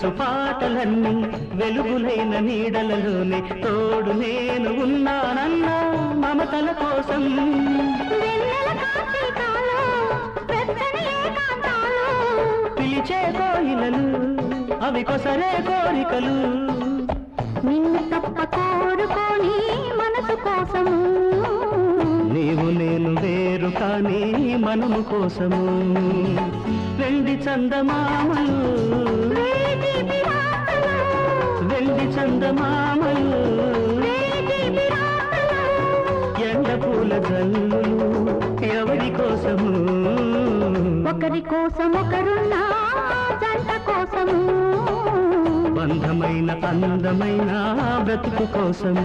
మనసు పాటలన్నీ వెలుగులైన నీడలలోనే తోడు నేను ఉన్నానన్నా మమతల కోసం పిలిచే కోయిలలు అవి కొసరే కోరికలు నిన్ను తప్ప కోరుకోని మనసు కోసము నీవు నేను వేరు కానీ మనము కోసము వెండి చందమామలు వెండి చందమామలు ఎండ పూల జల్లులు ఎవరి కోసము ఒకరి కోసం ఒకరున్నా జంట కోసము బంధమైన అందమైన బ్రతుకు కోసం